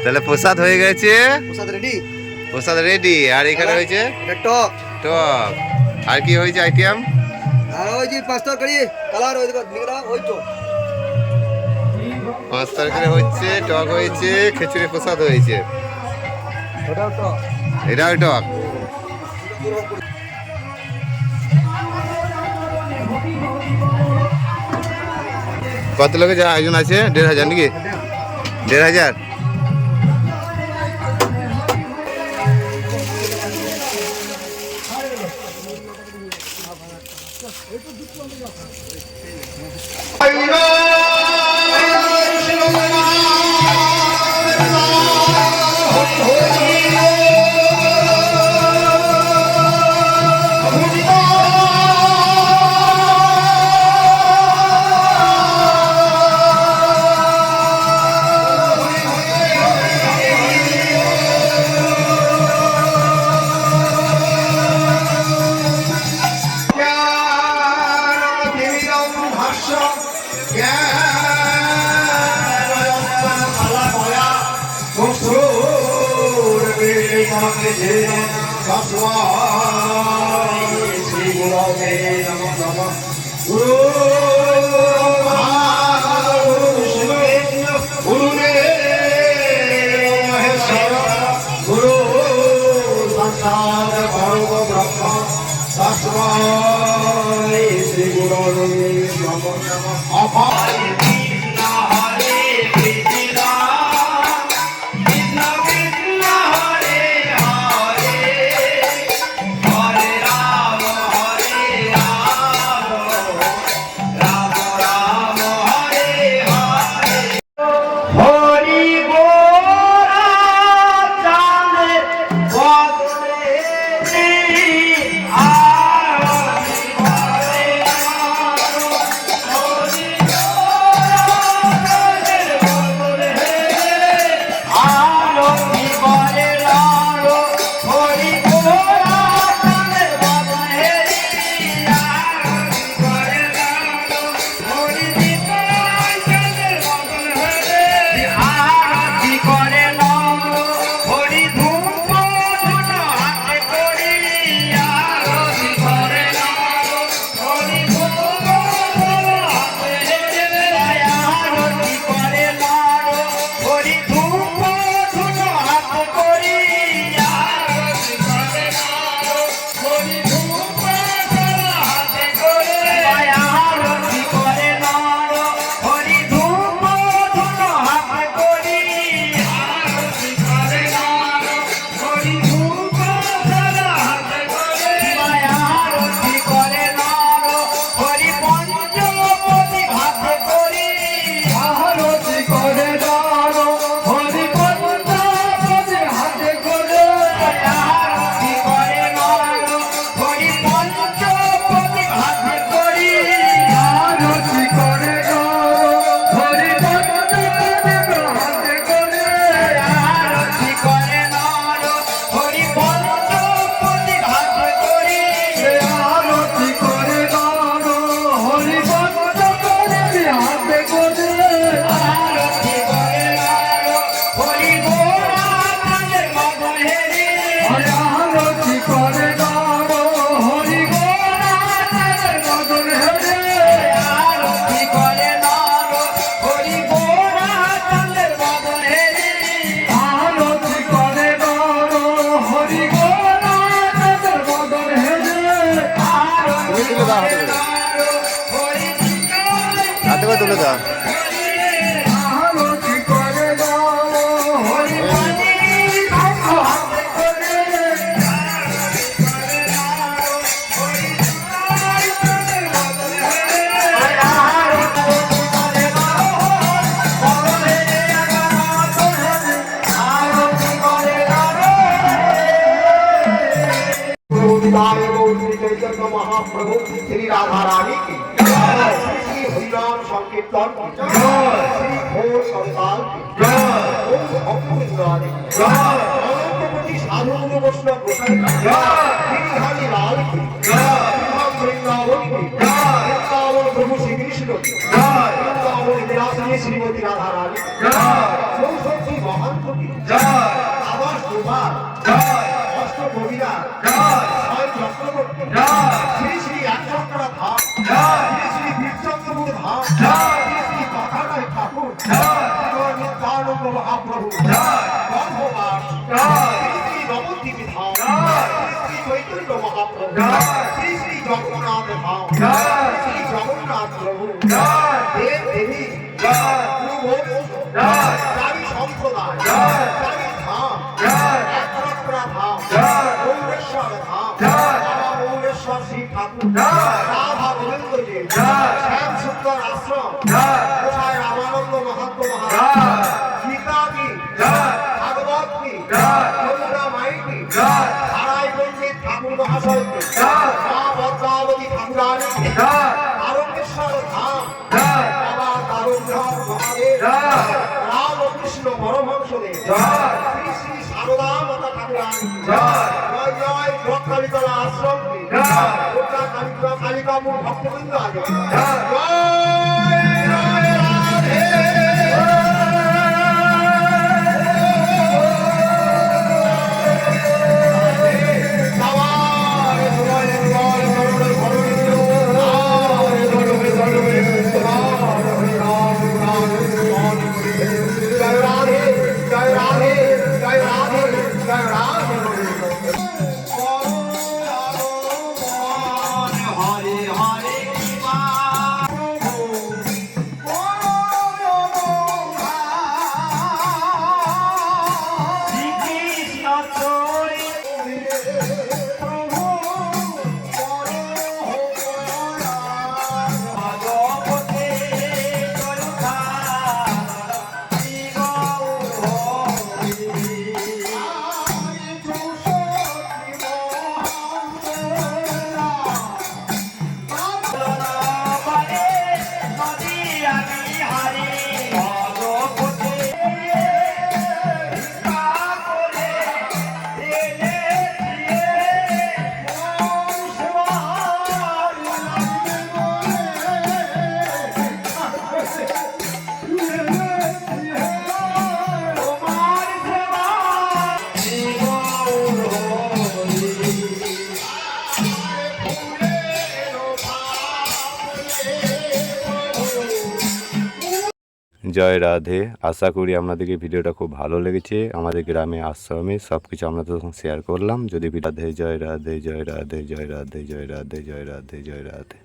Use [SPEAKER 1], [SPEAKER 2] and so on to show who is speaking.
[SPEAKER 1] তাহলে প্রসাদ হয়ে গেছে,
[SPEAKER 2] প্রসাদ রেডি।
[SPEAKER 1] প্রসাদ রেডি। আর এখানে হয়েছে
[SPEAKER 2] টক
[SPEAKER 1] টক। আর কি হয়েছে আইটেম?
[SPEAKER 2] আর ওই যে 5 তরকারি কালার ওই নিগড়া ওই তো
[SPEAKER 1] 5 তরকারি হচ্ছে, টক হয়েছে, খিচুড়ি প্রসাদ হয়েছে।
[SPEAKER 2] ওটাও টক,
[SPEAKER 1] এটাও টক। কত লোকের যা আয়োজন আছে? 1,500 নাকি? 1,500। হাতে করে তুলে দাও।
[SPEAKER 3] महाप्रभु श्री राधा रानी की श्री हरिनाम संकीर्तन श्री घोर संतान की अनंतपति साधु वैष्णव हरि लाल की वृंदावन की वृंदावन प्रभु श्री कृष्ण की वृंदावन विलासिनी श्रीमती राधा रानी महान কি আবাস গোপাল অষ্ট কবিরা ছয় চক্রবর্তী শ্রী শ্রী একচক্রা ধাম শ্রী শ্রী বীরচন্দ্রপুর ধাম শ্রী শ্রী কথাটাই ঠাকুর নিত্যানন্দ মহাপ্রভু গর্ভবাস শ্রী শ্রী নবদ্বীপ ধাম শ্রী শ্রী চৈতন্য মহাপ্রভু শ্রী শ্রী জগন্নাথ ধাম শ্রী জগন্নাথ প্রভু দেব দেবী গুরু বংশ চারি সম্প্রদায় চারি ধাম একচক্রা ধাম মৌরেশ্বর ধাম বাবা মৌরেশ্বর শ্রী ঠাকুর রাধা গোবিন্দজি শ্যাম সুন্দর আশ্রম কোথায় রামানন্দ মাহাত্ম মহারাজ গীতাজি ভাগবত কি যমুনা মাইতি সারাই পণ্ডিত ঠাকুর মহাশয়কে মা পদ্মাবতী ঠাকুরানী তারকেশ্বর ধাম বাবা তারকনাথ মহাদেব রামকৃষ্ণ পরমহংসদেব শ্রী শ্রী সারদা মাতা ঠাকুরানী জয় জয় কালীতলা আশ্রম কালিকাপুর ভক্তবৃন্দ আছে
[SPEAKER 1] জয় রাধে। আশা করি আপনাদেরকে ভিডিওটা খুব ভালো লেগেছে। আমাদের গ্রামে আশ্রমে সব কিছু আপনাদের সঙ্গে শেয়ার করলাম। যদি রাধে জয় রাধে জয় রাধে জয় রাধে জয় রাধে জয় রাধে জয় রাধে।